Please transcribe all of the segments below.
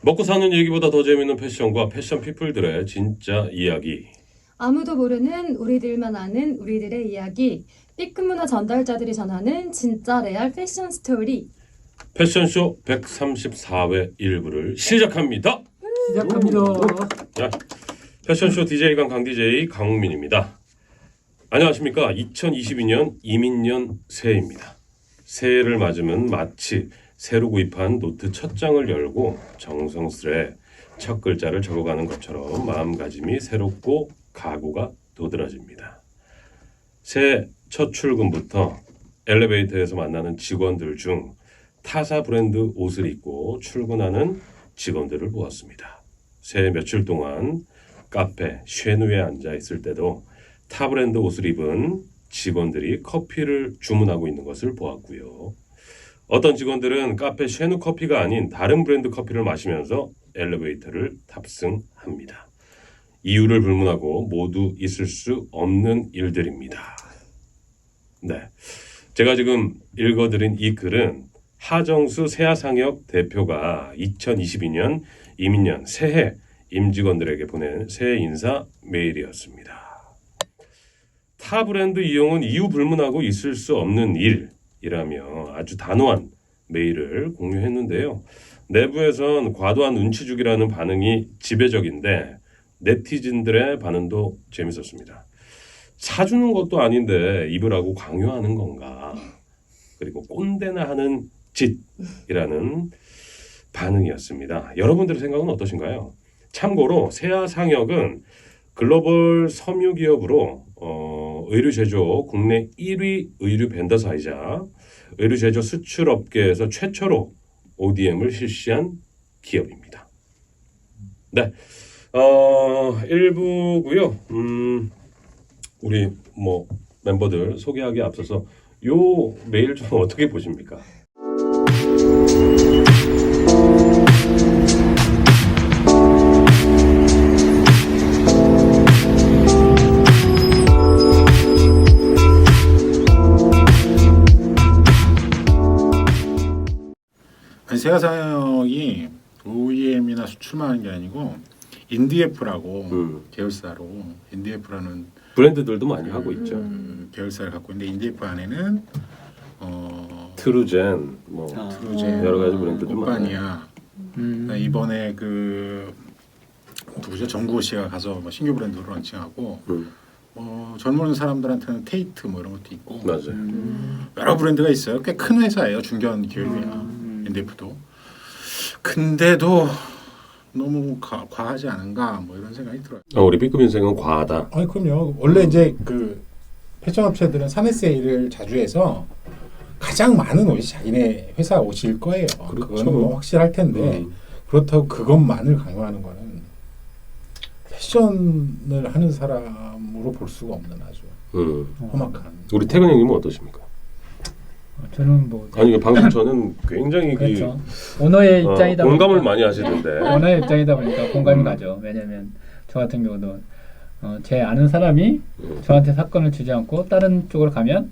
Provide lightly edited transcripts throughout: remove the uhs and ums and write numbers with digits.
먹고 사는 얘기보다 더 재밌는 패션과 패션 피플들의 진짜 이야기. 아무도 모르는 우리들만 아는 우리들의 이야기. B급 문화 전달자들이 전하는 진짜 레알 패션 스토리. 패션쇼 134회 1부를 시작합니다. 자, 패션쇼 DJ강 강DJ 강웅민입니다. 안녕하십니까. 2022년 이민년 새해입니다. 새해를 맞으면 마치 새로 구입한 노트 첫 장을 열고 정성스레 첫 글자를 적어가는 것처럼 마음가짐이 새롭고 각오가 도드라집니다. 새해 첫 출근부터 엘리베이터에서 만나는 직원들 중 타사 브랜드 옷을 입고 출근하는 직원들을 보았습니다. 새해 며칠 동안 카페 쉐누에 앉아 있을 때도 타 브랜드 옷을 입은 직원들이 커피를 주문하고 있는 것을 보았고요. 어떤 직원들은 카페 쉐누 커피가 아닌 다른 브랜드 커피를 마시면서 엘리베이터를 탑승합니다. 이유를 불문하고 모두 있을 수 없는 일들입니다. 네, 제가 지금 읽어드린 이 글은 하정수 세아상혁 대표가 2022년 이민년 새해 임직원들에게 보낸 새해 인사 메일이었습니다. 타 브랜드 이용은 이유 불문하고 있을 수 없는 일이라며 아주 단호한 메일을 공유했는데요. 내부에선 과도한 눈치 주기라는 반응이 지배적인데 네티즌들의 반응도 재밌었습니다. 사주는 것도 아닌데 입으라고 강요하는 건가? 그리고 꼰대나 하는 짓이라는 반응이었습니다. 여러분들의 생각은 어떠신가요? 참고로 세아상혁은 글로벌 섬유 기업으로 의류 제조 국내 1위 의류 벤더사이자 의류 제조 수출 업계에서 최초로 ODM을 실시한 기업입니다. 네, 1부고요. 우리 멤버들 소개하기에 앞서서 요 메일 좀 어떻게 보십니까? 세아상혁이 OEM이나 수출만 하는 게 아니고 인디에프라고 계열사로 인디에프라는 브랜드들도 많이 하고 있죠. 계열사를 갖고 있는데 인디에프 안에는 트루젠, 트루젠, 여러 가지 브랜드들 오빠니아. 이번에 그 누구죠? 정구호 씨가 가서 신규 브랜드로 런칭하고 젊은 사람들한테는 테이트 이런 것도 있고 맞아요. 여러 브랜드가 있어요. 꽤 큰 회사예요. 중견 기업이야. 인디에프도. 근데도 너무 과하지 않은가 이런 생각이 들어요. 우리 B급 인생은 과하다. 아니 그럼요. 원래 이제 그 패션 업체들은 사내 세일을 자주 해서 가장 많은 옷이 자기네 회사 옷일 거예요. 그렇죠. 그건 확실할 텐데 그렇다고 그것만을 강요하는 거는 패션을 하는 사람으로 볼 수가 없는 아주 험악한. 우리 태근 형님은 어떠십니까? 저는 아니 방송 저는 굉장히 그렇죠. 오너의 입장이다 공감을 보니까, 많이 하시던데. 오너의 입장이다 보니까 공감이 가죠. 왜냐면 저 같은 경우도 제 아는 사람이 저한테 사건을 주지 않고 다른 쪽으로 가면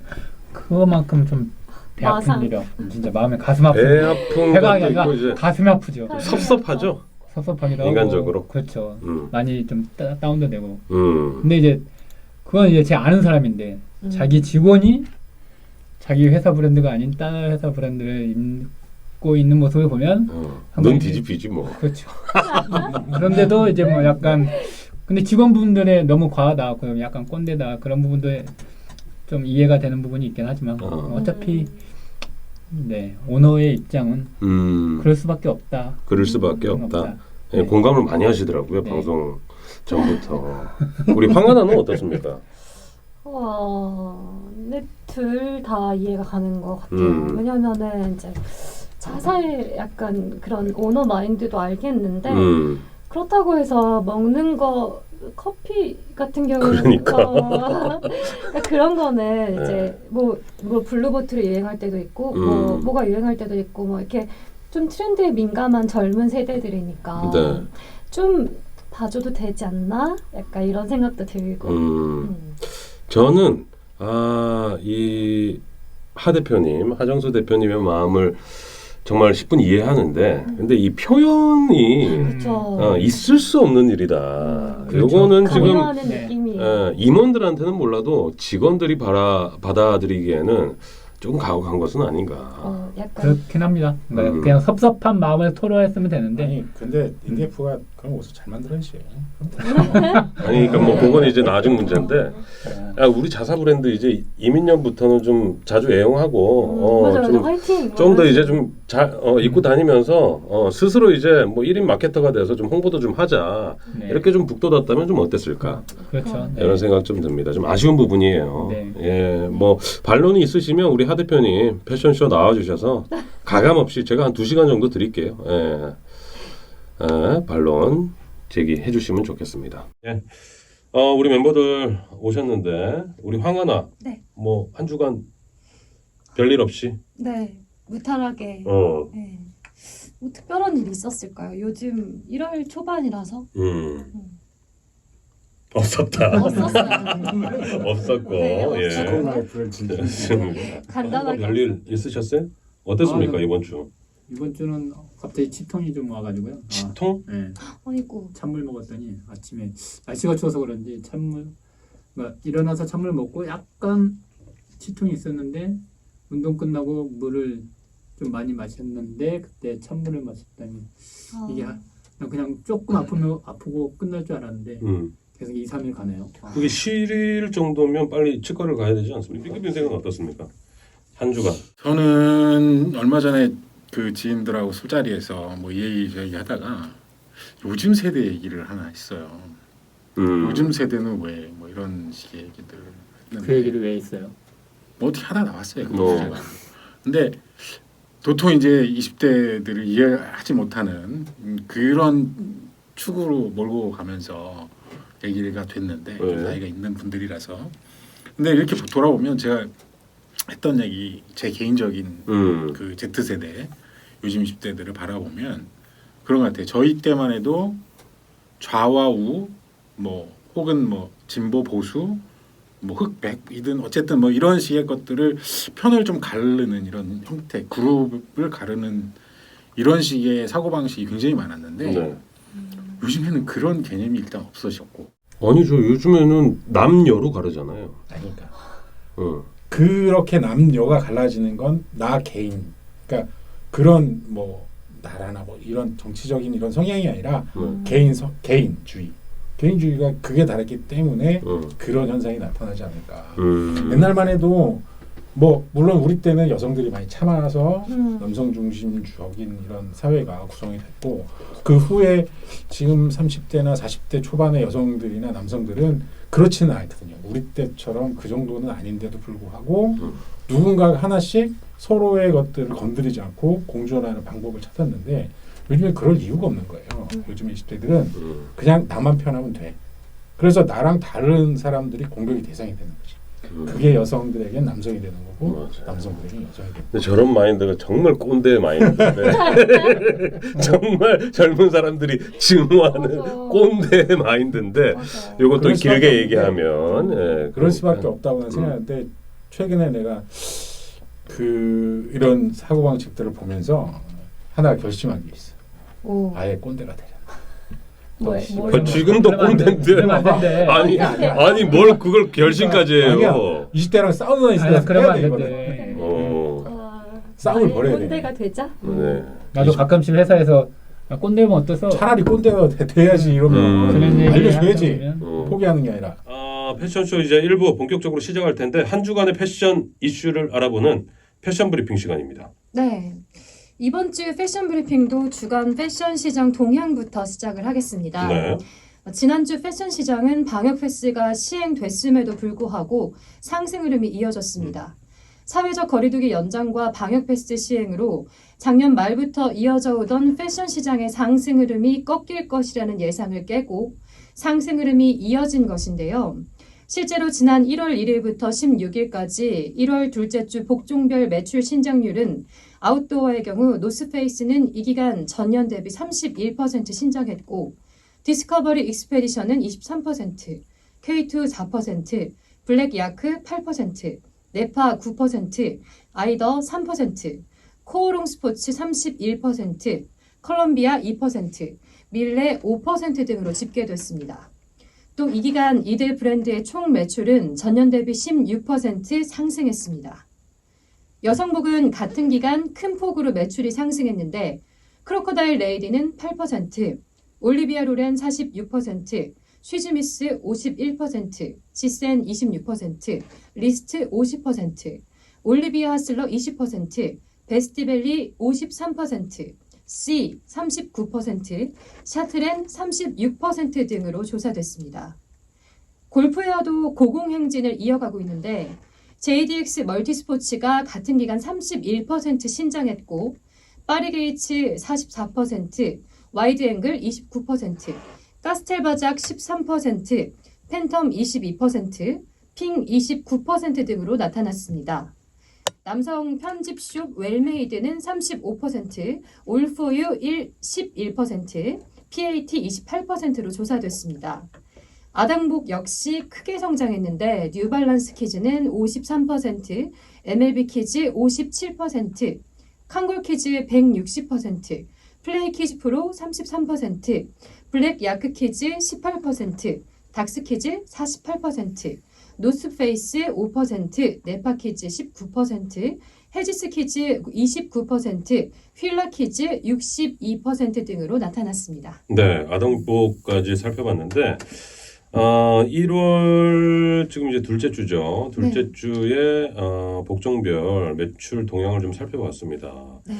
그거만큼 좀 배 아픈 일이 없고 진짜 마음에 가슴 아픈 배 아픈 배가 것도 아니라 있고 이제 가슴이 아프죠. 섭섭하죠. 섭섭하기도 인간적으로. 하고 그렇죠. 많이 좀 다운도 되고. 음. 근데 이제 그건 이제 제 아는 사람인데 자기 직원이 자기 회사 브랜드가 아닌 다른 회사 브랜드를 입고 있는 모습을 보면 눈 뒤집히지 뭐. 그렇죠. 그런데도 이제 약간 근데 직원분들의 너무 과하다, 그럼 약간 꼰대다 그런 부분도 좀 이해가 되는 부분이 있긴 하지만 어차피 네 오너의 입장은 그럴 수밖에 없다. 그럴 수밖에 없다. 네, 공감을 많이 하시더라고요. 네. 방송 전부터. 우리 황하나는 어떻습니까? 근데 둘 다 이해가 가는 것 같아요. 왜냐면은 이제 자사의 약간 그런 오너 마인드도 알겠는데 그렇다고 해서 먹는 거 커피 같은 경우는 그러니까 그런 거는 이제 뭐 블루보틀이 유행할 때도 있고 뭐가 유행할 때도 있고 이렇게 좀 트렌드에 민감한 젊은 세대들이니까 네. 좀 봐줘도 되지 않나? 약간 이런 생각도 들고. 저는 이 하 대표님, 하정수 대표님의 마음을 정말 10분 이해하는데 근데 이 표현이 그렇죠. 있을 수 없는 일이다. 그렇죠. 요거는 지금 강요하는 네. 느낌이에요. 임원들한테는 몰라도 직원들이 받아들이기에는 조금 가혹한 것은 아닌가. 약간 그렇긴 합니다. 그러니까 그냥 섭섭한 마음을 토로했으면 되는데 아니 근데 인디애프가 그런 옷을 잘 만들어야지. 아니 그러니까 뭐 그건 이제 나중 문제인데 우리 자사 브랜드 이제 이민년부터는 좀 자주 애용하고 맞아, 좀 화이팅. 좀 더 이제 좀 잘 입고 다니면서 스스로 이제 뭐 1인 마케터가 돼서 좀 홍보도 좀 하자. 네. 이렇게 좀 북돋았다면 좀 어땠을까? 그렇죠. 네. 이런 생각 좀 듭니다. 좀 아쉬운 부분이에요. 네. 예, 뭐 반론이 있으시면 우리 하 대표님 패션쇼 나와주셔서 가감 없이 제가 한 2시간 정도 드릴게요. 반론 제기해 주시면 좋겠습니다. 예. 우리 멤버들 오셨는데 우리 황하나 네. 뭐 한 주간 별일 없이 네, 무탈하게. 네. 뭐 특별한 일이 있었을까요? 요즘 1월 초반이라서 없었다. 없었어요. 없었고 네, 예. 없었고. 라이프를 즐기는 좋습니다. 간단하게. 별일 있으셨어요? 어땠습니까 아, 이번 주? 이번 주는 갑자기 치통이 좀 와가지고요. 치통? 네. 아이고. 찬물 먹었더니 아침에 날씨가 추워서 그런지 그러니까 일어나서 찬물 먹고 약간 치통이 있었는데 운동 끝나고 물을 좀 많이 마셨는데 그때 찬물을 마셨더니 이게 그냥 조금 아프고 끝날 줄 알았는데 계속 2, 3일 가네요. 그게 실일 정도면 빨리 치과를 가야 되지 않습니까? B급 인생은 어떻습니까? 한 주간. 저는 얼마 전에 그 지인들하고 술자리에서 뭐 얘기 하다가 요즘 세대 얘기를 하나 했어요. 요즘 세대는 왜 뭐 이런 식의 얘기들. 그 얘기를 왜 했어요? 뭐 어떻게 하다 나왔어요. 그 주제가. 근데 도통 이제 20대들을 이해하지 못하는 그런 축으로 몰고 가면서 얘기가 됐는데 좀 나이가 있는 분들이라서. 근데 이렇게 돌아보면 제가 했던 얘기 제 개인적인 그 Z세대 요즘 20대들을 바라보면 그런 것 같아요. 저희 때만 해도 좌와 우 뭐 혹은 뭐 진보 보수 뭐 흑백이든 어쨌든 뭐 이런 식의 것들을 편을 좀 가르는 이런 형태 그룹을 가르는 이런 식의 사고방식이 굉장히 많았는데 요즘에는 그런 개념이 일단 없어졌고 아니죠. 요즘에는 남녀로 가르잖아요. 아니까. 그렇게 남녀가 갈라지는 건 나 개인. 그러니까 그런 뭐 나라나 뭐 이런 정치적인 이런 성향이 아니라 개인주의. 개인주의가 그게 다르기 때문에 그런 현상이 나타나지 않을까. 옛날만 해도 뭐 물론 우리 때는 여성들이 많이 참아서 남성 중심적인 이런 사회가 구성이 됐고 그 후에 지금 30대나 40대 초반의 여성들이나 남성들은 그렇지는 않거든요. 우리 때처럼 그 정도는 아닌데도 불구하고 누군가 하나씩 서로의 것들을 건드리지 않고 공존하는 방법을 찾았는데 요즘에 그럴 이유가 없는 거예요. 요즘 20대들은 그냥 나만 편하면 돼. 그래서 나랑 다른 사람들이 공격의 대상이 되는 거지. 그게 여성들에겐 남성이 되는 거고 남성들에겐 여성이 되는 거고. 저런 마인드가 정말 꼰대 마인드인데 정말 젊은 사람들이 증오하는 꼰대 마인드인데 이것도 길게 얘기하면 그럴 수밖에 없다고 난 생각하는데 최근에 내가 그 이런 사고방식들을 보면서 하나 결심한 게 있어. 아예 꼰대가 되잖아. 지금도 꼰대인데 아니 뭘 그걸 결심까지 해요. 20대랑 싸우는 있으면 그러면 안 된대. 싸움을 벌여야 돼. 꼰대가 되자. 나도 가끔씩 회사에서 꼰대면 어때서 차라리 꼰대가 돼야지 이러면 알려줘야지. 포기하는 게 아니라. 패션쇼 이제 1부 본격적으로 시작할 텐데 한 주간의 패션 이슈를 알아보는 패션 브리핑 시간입니다. 네. 이번 주 패션 브리핑도 주간 패션 시장 동향부터 시작을 하겠습니다. 네. 지난주 패션 시장은 방역 패스가 시행됐음에도 불구하고 상승 흐름이 이어졌습니다. 사회적 거리두기 연장과 방역 패스 시행으로 작년 말부터 이어져 오던 패션 시장의 상승 흐름이 꺾일 것이라는 예상을 깨고 상승 흐름이 이어진 것인데요. 실제로 지난 1월 1일부터 16일까지 1월 둘째 주 복종별 매출 신장률은 아웃도어의 경우 노스페이스는 이 기간 전년 대비 31% 신장했고 디스커버리 익스페디션은 23%, K2 4%, 블랙 야크 8%, 네파 9%, 아이더 3%, 코오롱 스포츠 31%, 컬럼비아 2%, 밀레 5% 등으로 집계됐습니다. 또 이 기간 이들 브랜드의 총 매출은 전년 대비 16% 상승했습니다. 여성복은 같은 기간 큰 폭으로 매출이 상승했는데 크로커다일 레이디는 8%, 올리비아 로렌 46%, 쉬즈미스 51%, 지센 26%, 리스트 50%, 올리비아 하슬러 20%, 베스티벨리 53%, C 39%, 샤트렌 36% 등으로 조사됐습니다. 골프웨어도 고공행진을 이어가고 있는데 JDX 멀티스포츠가 같은 기간 31% 신장했고 파리게이츠 44%, 와이드앵글 29%, 카스텔바작 13%, 팬텀 22%, 핑 29% 등으로 나타났습니다. 남성 편집숍 웰메이드는 35%, 올포유 11%, PAT 28%로 조사됐습니다. 아당복 역시 크게 성장했는데 뉴발란스 키즈는 53%, MLB 키즈 57%, 칸골 키즈 160%, 플레이 키즈 프로 33%, 블랙 야크 키즈 18%, 닥스 키즈 48%, 노스페이스 5%, 네파 키즈 19%, 헤지스 키즈 29%, 휠라 키즈 62% 등으로 나타났습니다. 네, 아동복까지 살펴봤는데 1월 지금 이제 둘째 주죠. 둘째 주에 복종별 매출 동향을 좀 살펴봤습니다. 네.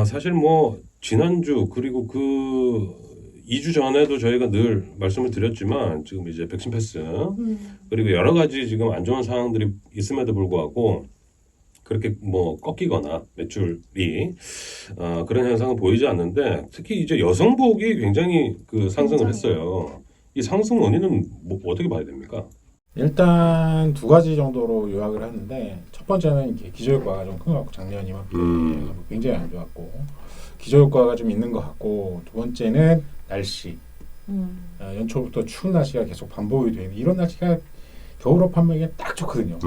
사실 뭐 지난주 그리고 그 2주 전에도 저희가 늘 말씀을 드렸지만 지금 이제 백신 패스 그리고 여러 가지 지금 안 좋은 상황들이 있음에도 불구하고 그렇게 뭐 꺾이거나 매출이 그런 현상은 보이지 않는데 특히 이제 여성복이 굉장히 그 상승을 했어요. 이 상승 원인은 뭐 어떻게 봐야 됩니까? 일단 두 가지 정도로 요약을 하는데 첫 번째는 이게 기저효과가 좀 큰 것 같고 작년 이맘때 굉장히 안 좋았고 기저효과가 좀 있는 것 같고 두 번째는 날씨 연초부터 추운 날씨가 계속 반복이 되는 이런 날씨가 겨울옷 판매에 딱 좋거든요.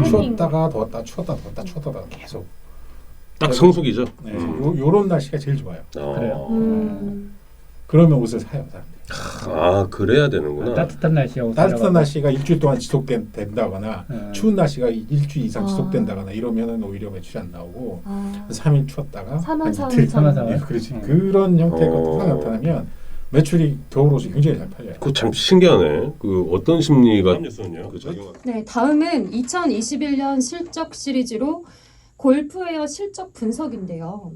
추웠다가 더웠다 추웠다 더웠다 추웠다 더웠다 계속 딱 성수기죠. 네, 요런 날씨가 제일 좋아요. 그래요. 그러면 옷을 사요 사람들이. 그래야 되는구나. 따뜻한 날씨하고 따뜻한 날씨가 일주일 동안 지속된다거나 추운 날씨가 일주일 이상 지속된다거나 이러면은 오히려 매출이 안 나오고 3일 추웠다가 3만 이틀 4만 예, 그렇지. 그런 형태가 나타나면 매출이 겨울옷이 굉장히 잘 팔려요. 그 참 신기하네. 그 어떤 심리가 뉴스는요? 그 작용. 네, 다음은 2021년 실적 시리즈로 골프웨어 실적 분석인데요.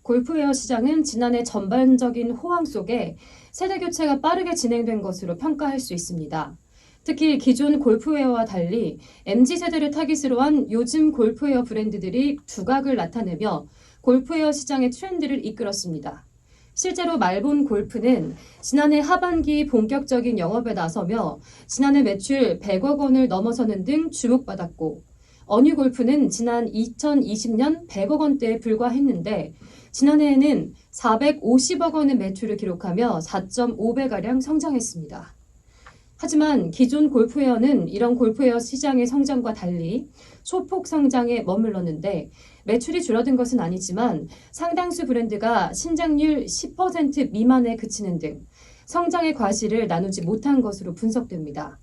골프웨어 시장은 지난해 전반적인 호황 속에 세대 교체가 빠르게 진행된 것으로 평가할 수 있습니다. 특히 기존 골프웨어와 달리 MZ세대를 타깃으로 한 요즘 골프웨어 브랜드들이 두각을 나타내며 골프웨어 시장의 트렌드를 이끌었습니다. 실제로 말본 골프는 지난해 하반기 본격적인 영업에 나서며 지난해 매출 100억 원을 넘어서는 등 주목받았고 어뉴 골프는 지난 2020년 100억 원대에 불과했는데 지난해에는 450억 원의 매출을 기록하며 4.5배가량 성장했습니다. 하지만 기존 골프웨어는 이런 골프웨어 시장의 성장과 달리 소폭 성장에 머물렀는데 매출이 줄어든 것은 아니지만 상당수 브랜드가 신장률 10% 미만에 그치는 등 성장의 과실을 나누지 못한 것으로 분석됩니다.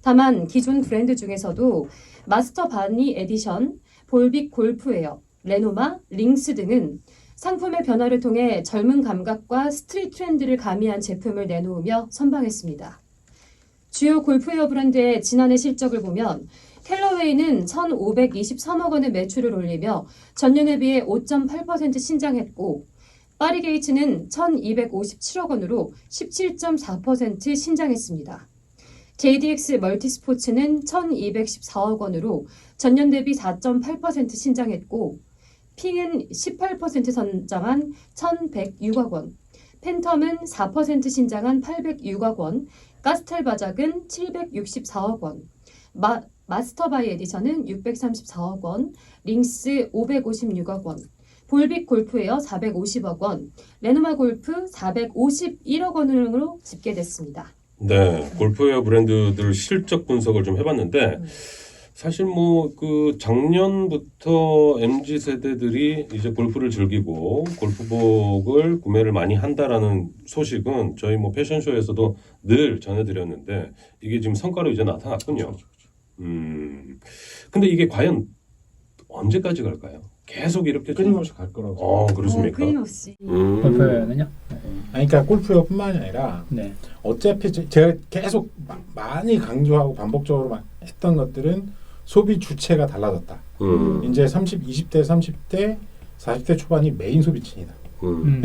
다만 기존 브랜드 중에서도 마스터 바니 에디션, 볼빅 골프웨어, 레노마, 링스 등은 상품의 변화를 통해 젊은 감각과 스트릿 트렌드를 가미한 제품을 내놓으며 선방했습니다. 주요 골프웨어 브랜드의 지난해 실적을 보면 캘러웨이는 1,523억 원의 매출을 올리며 전년에 비해 5.8% 신장했고 파리게이츠는 1,257억 원으로 17.4% 신장했습니다. JDX 멀티스포츠는 1,214억 원으로 전년 대비 4.8% 신장했고 핑은 18% 성장한 1,106억 원, 팬텀은 4% 신장한 806억 원, 가스텔바작은 764억 원, 마스터바이 에디션은 634억 원, 링스 556억 원, 볼빅 골프웨어 450억 원, 레노마 골프 451억 원으로 집계됐습니다. 네, 골프웨어 브랜드들 실적 분석을 좀 해봤는데 사실 뭐 그 작년부터 MZ 세대들이 이제 골프를 즐기고 골프복을 구매를 많이 한다라는 소식은 저희 뭐 패션쇼에서도 늘 전해드렸는데 이게 지금 성과로 이제 나타났군요. 근데 이게 과연 언제까지 갈까요? 계속 이렇게 좀- 끊임없이 갈 거라고. 그렇습니까? 끊임없이. 골프는요? 아니, 그러니까 골프뿐만이 아니라 네. 어차피 제가 계속 많이 강조하고 반복적으로 했던 것들은 소비 주체가 달라졌다. 이제 20대, 30대, 40대 초반이 메인 소비층이다.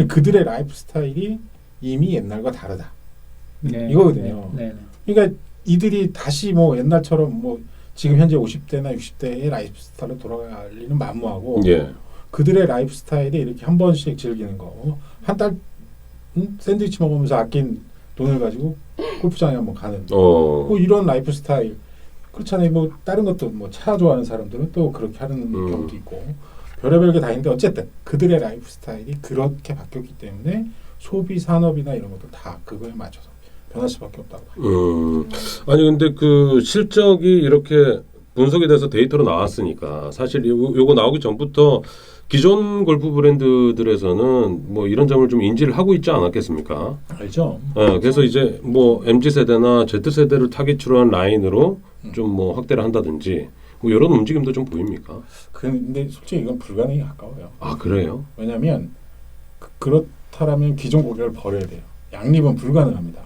그들의 라이프 스타일이 이미 옛날과 다르다. 네. 이거거든요. 네. 네. 그러니까 이들이 다시 뭐 옛날처럼 뭐 지금 현재 50대나 60대의 라이프 스타일로 돌아갈 리는 만무하고 예. 그들의 라이프 스타일이 이렇게 한 번씩 즐기는 거. 한 달 샌드위치 먹으면서 아낀 돈을 가지고 골프장에 한번 가는 뭐 이런 라이프 스타일. 그렇잖아요. 뭐 다른 것도 뭐 차 좋아하는 사람들은 또 그렇게 하는 경우도 있고 별의별 게 다 있는데 어쨌든 그들의 라이프 스타일이 그렇게 바뀌었기 때문에 소비 산업이나 이런 것도 다 그거에 맞춰서 변할 수밖에 없다고 봐요. 아니 근데 그 실적이 이렇게 분석이 돼서 데이터로 나왔으니까 사실 요거 나오기 전부터 기존 골프 브랜드들에서는 뭐 이런 점을 좀 인지를 하고 있지 않았겠습니까? 알죠? 그래서 이제 뭐 MZ 세대나 Z 세대를 타깃으로 한 라인으로 좀 뭐 확대를 한다든지 뭐 이런 움직임도 좀 보입니까? 근데 솔직히 이건 불가능에 가까워요. 아 그래요? 왜냐하면 그렇다라면 기존 고객을 버려야 돼요. 양립은 불가능합니다.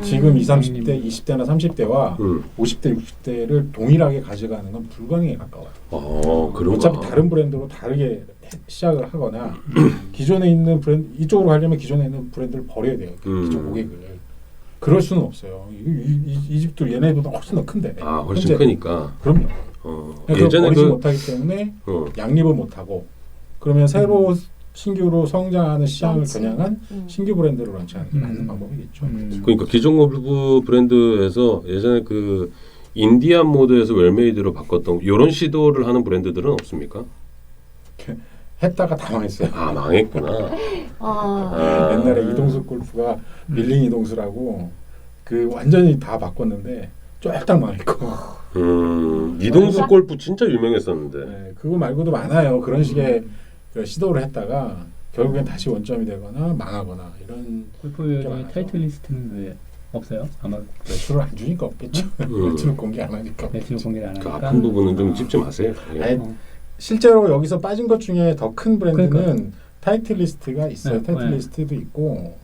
지금 20, 30대, 20대나 30대와 50대, 60대를 동일하게 가져가는 건 불가능에 가까워요. 그런가? 어차피 다른 브랜드로 다르게 시작을 하거나 기존에 있는 브랜드 이쪽으로 가려면 기존에 있는 브랜드를 버려야 돼요. 기존 고객을. 그럴 수는 없어요. 이 집도 얘네보다 훨씬 더 큰데. 훨씬 현재. 크니까. 그럼요. 예전에 버리지 못하기 때문에 양립을 못하고 그러면 새로 신규로 성장하는 시장을 런칭. 겨냥한 신규 브랜드를 런칭하는 게 맞는 방법이겠죠. 그러니까 기존 골프 브랜드에서 예전에 그 인디안 모드에서 웰메이드로 바꿨던 이런 시도를 하는 브랜드들은 없습니까? 했다가 다 망했어요. 망했구나. 옛날에 이동수 골프가 밀링 이동수라고 그 완전히 다 바꿨는데 쫄딱 망했고. 이동수 골프 진짜 유명했었는데. 네, 그거 말고도 많아요. 그런 식의 그 시도를 했다가 결국엔 다시 원점이 되거나 망하거나 이런. 골프 타이틀 리스트는 왜 없어요? 아마 매출을 안 주니까 없겠죠. 매출을 공개 안 하니까. 매출 공개를 안 그 하니까. 아픈 부분은 좀 짚지 마세요. 아니, 실제로 여기서 빠진 것 중에 더 큰 브랜드는 타이틀 리스트가 있어요. 타이틀 리스트도 있고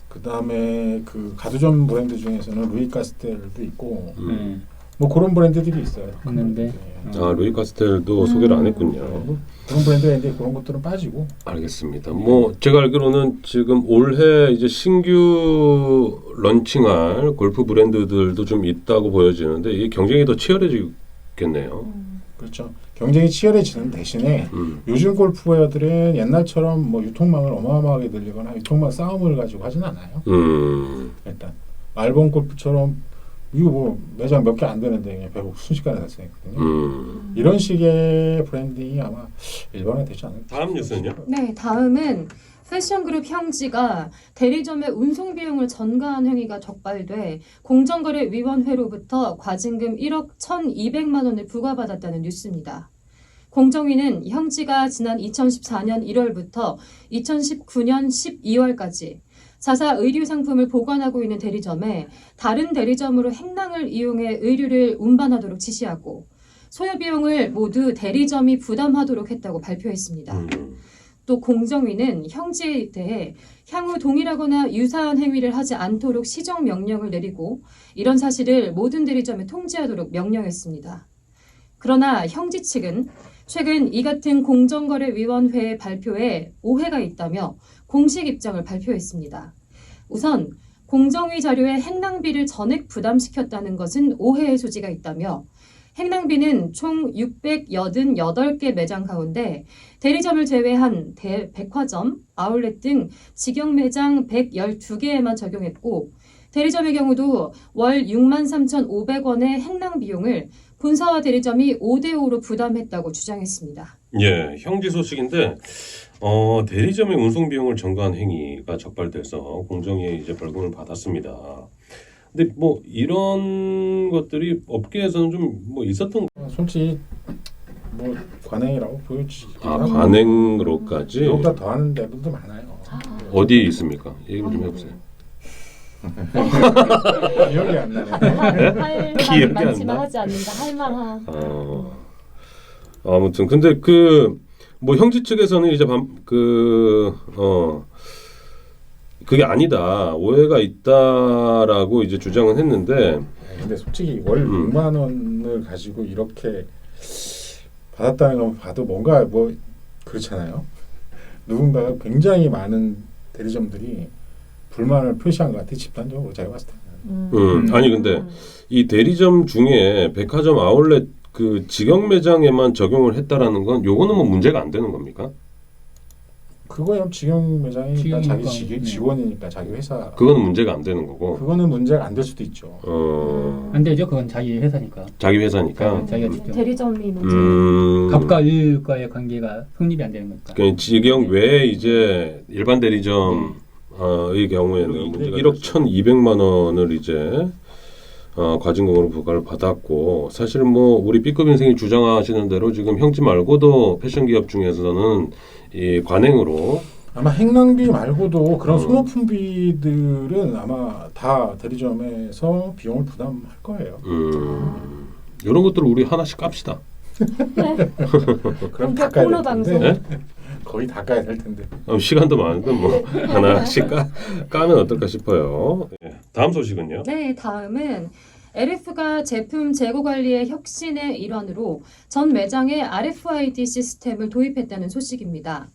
그 다음에 그 가두점 브랜드 중에서는 루이 카스텔도 있고 뭐 그런 브랜드들이 있어요. 있는데 루이 카스텔도 소개를 안 했군요. 그런 브랜드가 있는데 그런 것들은 빠지고. 알겠습니다. 뭐 제가 알기로는 지금 올해 이제 신규 런칭할 골프 브랜드들도 좀 있다고 보여지는데 이 경쟁이 더 치열해지겠네요. 그렇죠. 경쟁이 치열해지는 대신에 요즘 골프웨어들은 옛날처럼 뭐 유통망을 어마어마하게 늘리거나 유통망 싸움을 가지고 하진 않아요. 일단 알본 골프처럼 이거 뭐 매장 몇 개 안 되는데 그냥 배고 순식간에 달성했거든요. 이런 식의 브랜딩이 아마 일반화되지 않을까. 다음 뉴스는요? 네, 다음은 패션그룹 형지가 대리점의 운송 비용을 전가한 행위가 적발돼 공정거래위원회로부터 과징금 1억 1,200만 원을 부과받았다는 뉴스입니다. 공정위는 형지가 지난 2014년 1월부터 2019년 12월까지 자사 의류 상품을 보관하고 있는 대리점에 다른 대리점으로 행랑을 이용해 의류를 운반하도록 지시하고 소요 비용을 모두 대리점이 부담하도록 했다고 발표했습니다. 또 공정위는 형지에 대해 향후 동일하거나 유사한 행위를 하지 않도록 시정 명령을 내리고 이런 사실을 모든 대리점에 통지하도록 명령했습니다. 그러나 형지 측은 최근 이 같은 공정거래위원회의 발표에 오해가 있다며 공식 입장을 발표했습니다. 우선 공정위 자료에 행랑비를 전액 부담시켰다는 것은 오해의 소지가 있다며 행랑비는 총 688개 매장 가운데 대리점을 제외한 백화점, 아울렛 등 직영 매장 112개에만 적용했고 대리점의 경우도 월 63,500원의 행랑 비용을 본사와 대리점이 5대5로 부담했다고 주장했습니다. 예, 형지 소식인데 대리점의 운송 비용을 전가한 행위가 적발돼서 공정위에 이제 벌금을 받았습니다. 근데 뭐 이런 것들이 업계에서는 좀 뭐 있었던 솔직히 뭐 관행이라고 보여지기도 하고 관행으로까지 이거보다 더 하는 데들도 많아요. 어디에 있습니까? 얘기를 좀 해보세요. 기억이 안 나네. 할 기억이 말이 안 많지만 나? 하지 않는다. 할 만한. 아무튼 근데 그 뭐 형제 측에서는 이제 그게 아니다 오해가 있다라고 이제 주장은 했는데 근데 솔직히 월 6만 원을 가지고 이렇게 받았다는 건 봐도 뭔가 뭐 그렇잖아요. 누군가가 굉장히 많은 대리점들이 불만을 표시한 것 같아. 집단적으로 제가 봤을 때는. 아니 근데 이 대리점 중에 백화점 아울렛 그 직영 매장에만 적용을 했다라는 건 요거는 뭐 문제가 안 되는 겁니까? 그거야 직영 매장이니까 자기 직영이니까, 직원이니까 자기 회사. 그거는 문제가 안 되는 거고. 그거는 문제가 안 될 수도 있죠. 안 되죠. 그건 자기 회사니까. 자기 회사니까. 자기가 직접. 대리점이 문제. 갑과 을과의 관계가 성립이 안 되는 거니까. 그러니까 직영 외에 이제 일반 대리점 의 경우에는 문제가 1억 1,200만 원을 이제 과징금으로 부과를 받았고 사실 뭐 우리 B급 인생이 주장하시는 대로 지금 형지 말고도 패션 기업 중에서는 이 관행으로 아마 행랑비 말고도 그런 소모품비들은 아마 다 대리점에서 비용을 부담할 거예요. 이런 것들을 우리 하나씩 깝시다. 그럼 다 깎아야 코너 될 텐데. 방송. 네? 거의 닦아야 될 텐데. 시간도 많은데 뭐 하나씩 까면 어떨까 싶어요. 다음 소식은요? 네, 다음은 LF가 제품 재고 관리의 혁신의 일환으로 전 매장에 RFID 시스템을 도입했다는 소식입니다.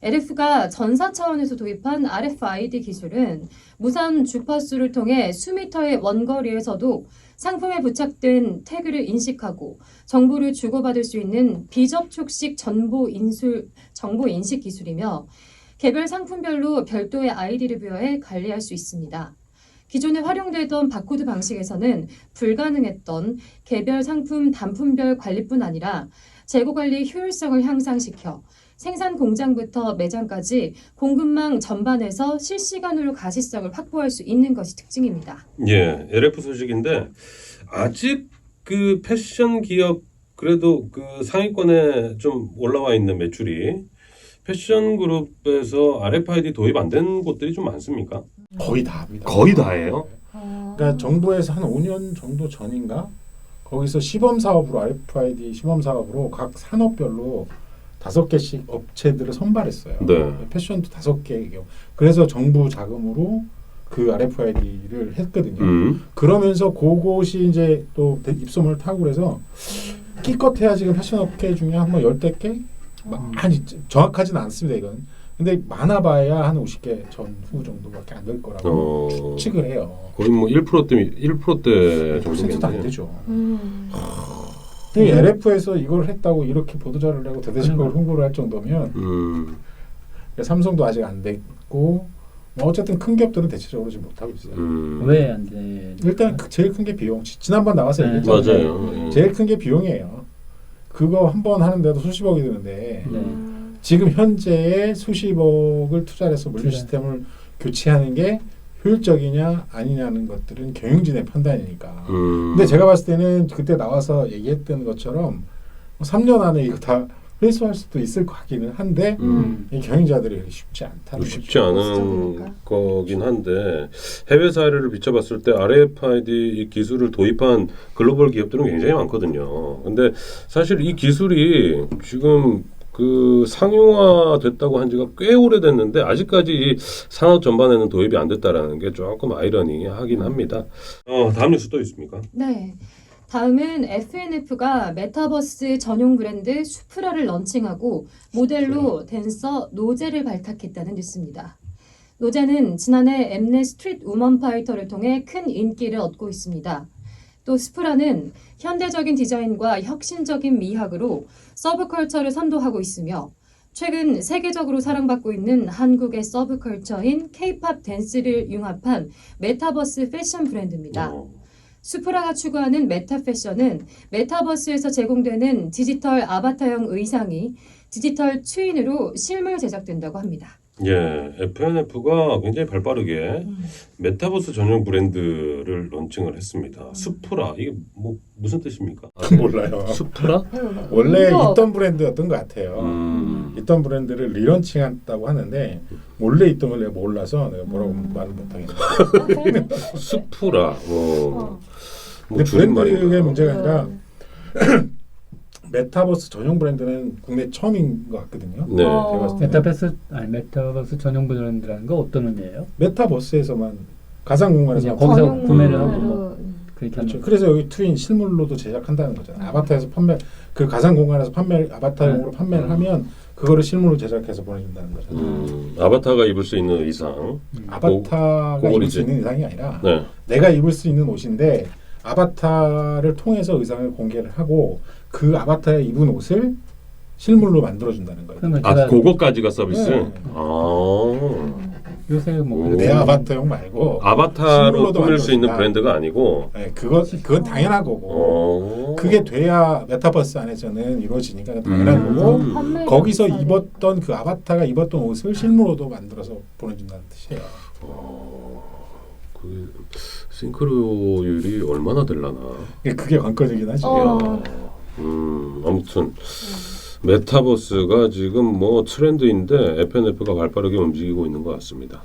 LF가 전사 차원에서 도입한 RFID 기술은 무선 주파수를 통해 수미터의 원거리에서도 상품에 부착된 태그를 인식하고 정보를 주고받을 수 있는 비접촉식 정보 인식 기술이며 개별 상품별로 별도의 아이디를 부여해 관리할 수 있습니다. 기존에 활용되던 바코드 방식에서는 불가능했던 개별 상품 단품별 관리뿐 아니라 재고 관리 효율성을 향상시켜 생산 공장부터 매장까지 공급망 전반에서 실시간으로 가시성을 확보할 수 있는 것이 특징입니다. 예, LF 소식인데 아직 그 패션 기업 그래도 그 상위권에 좀 올라와 있는 매출이 패션 그룹에서 RFID 도입 안 된 곳들이 좀 많습니까? 거의 다 합니다. 거의 다예요. 그러니까 정부에서 한 5년 정도 전인가 거기서 시범 사업으로 RFID 시범 사업으로 각 산업별로 5개씩 업체들을 선발했어요. 네. 패션도 5개. 그래서 정부 자금으로 그 RFID를 했거든요. 그러면서 그곳이 이제 또 입소문을 타고 그래서 기껏해야 지금 패션 업계 중에 한 뭐 10대 개? 아니 정확하지는 않습니다 이건. 근데 많아봐야 한 50개 전후 정도밖에 안 될 거라고 추측을 해요. 거의 뭐 1%대 1%대 %도 안 정도인데. 되죠. LF에서 이걸 했다고 이렇게 보도자료를 내고 대대적으로 홍보를 할 정도면 삼성도 아직 안 됐고 뭐 어쨌든 큰 기업들은 대체적으로 지금 못하고 있어요. 왜 안 돼? 일단 제일 큰 게 비용. 지난번 나와서 얘기했잖아요. 맞아요. 제일 큰 게 비용이에요. 그거 한 번 하는데도 수십억이 드는데 네. 지금 현재의 수십억을 투자해서 물류 시스템을 교체하는 게 효율적이냐 아니냐는 것들은 경영진의 판단이니까. 근데 제가 봤을 때는 그때 나와서 얘기했던 것처럼 3년 안에 이거 다 회수할 수도 있을 것 같기는 한데 이 경영자들이 쉽지 않다는 쉽지 거죠. 않은 거긴 한데 해외 사례를 비춰봤을 때 RFID 기술을 도입한 글로벌 기업들은 굉장히 많거든요. 근데 사실 이 기술이 지금 그 상용화 됐다고 한 지가 꽤 오래됐는데 아직까지 이 산업 전반에는 도입이 안 됐다라는 게 조금 아이러니하긴 합니다. 다음 뉴스 또 있습니까? 네. 다음은 FNF가 메타버스 전용 브랜드 수프라를 런칭하고 모델로 댄서 노제를 발탁했다는 뉴스입니다. 노제는 지난해 엠넷 스트릿 우먼 파이터를 통해 큰 인기를 얻고 있습니다. 또 스프라는 현대적인 디자인과 혁신적인 미학으로 서브컬처를 선도하고 있으며 최근 세계적으로 사랑받고 있는 한국의 서브컬처인 K-팝 댄스를 융합한 메타버스 패션 브랜드입니다. 수프라가 추구하는 메타 패션은 메타버스에서 제공되는 디지털 아바타형 의상이 디지털 트윈으로 실물 제작된다고 합니다. 예, FNF가 굉장히 발빠르게 메타버스 전용 브랜드를 론칭을 했습니다. 스프라 이게 뭐 무슨 뜻입니까? 몰라요. 스프라? 원래 뭔가- 있던 브랜드였던 것 같아요. 있던 브랜드를 리런칭한다고 하는데 원래 있던 걸 내가 몰라서 내가 뭐라고 말을 못하겠네. 스프라. 뭐 근데 줄임말인가? 브랜드의 문제가 아니라 메타버스 전용 브랜드는 국내 처음인 것 같거든요. 네. 제가 봤을 때 메타버스 전용 브랜드라는 거 어떤 의미예요? 메타버스에서만 가상 공간에서 그냥 거기서 전용 구매를 브랜드로- 하고 그렇게 그렇죠. 하는 그래서 여기 트윈 실물로도 제작한다는 거잖아요. 아바타에서 판매 그 가상 공간에서 판매 아바타용으로 판매를 하면 그거를 실물로 제작해서 보내준다는 거잖아요. 아바타가 입을 수 있는 의상. 아바타가 그걸 입을 수 이제- 있는 의상이 아니라 네. 내가 입을 수 있는 옷인데 아바타를 통해서 의상을 공개를 하고 그 아바타에 입은 옷을 실물로 만들어준다는 거예요. 그러면 아, 제가 그거까지가 서비스? 네. 아. 요새 뭐 오. 내 아바타용 말고 아바타로 실물로도 꾸밀 수 있는 만들어준다. 브랜드가 아니고. 네, 그건 당연한 거고 그게 돼야 메타버스 안에서는 이루어지니까 당연한 거고 판매 거기서 기사를- 입었던 그 아바타가 입었던 옷을 실물로도 만들어서 보내준다는 뜻이에요. 그 싱크로율이 얼마나 될라나. 그게 관건이긴 하죠. 어. 아무튼 메타버스가 지금 뭐 트렌드인데 FNF가 발빠르게 움직이고 있는 것 같습니다.